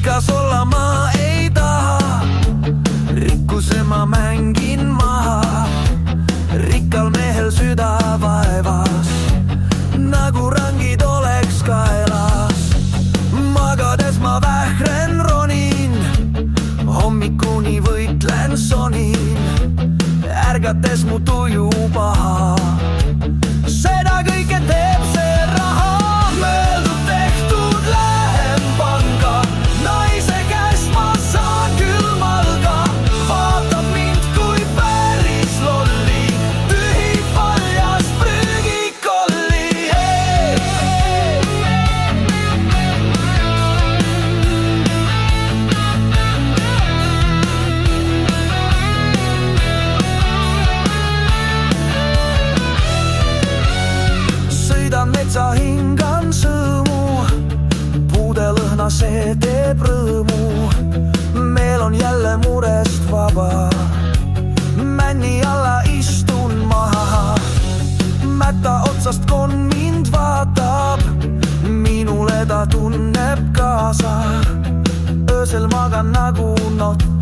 rikas olla ma ei taha, rikkuse ma mängin maha. Rikkal mehel süda vaevas, nagu rangid oleks kaelas. Magades ma vähren ronin, hommikuni võitlen sonin. Ärgates mu tuju paha, seda kõike teeb see raha. Mõeldud tehtud lähen panka, naise käest ma saan küll malga. Vaatab mind kui päris lolli, tühi paljast prügikolli. Sõidan metsa, hingan sõõmu, puudelõhna see teeb rõõmu. Meel on jälle murest vaba, männi alla istun maha. Mäta otsast kon mind vaatab, minule ta tunneb kaasa. Öösel magan nagu nott.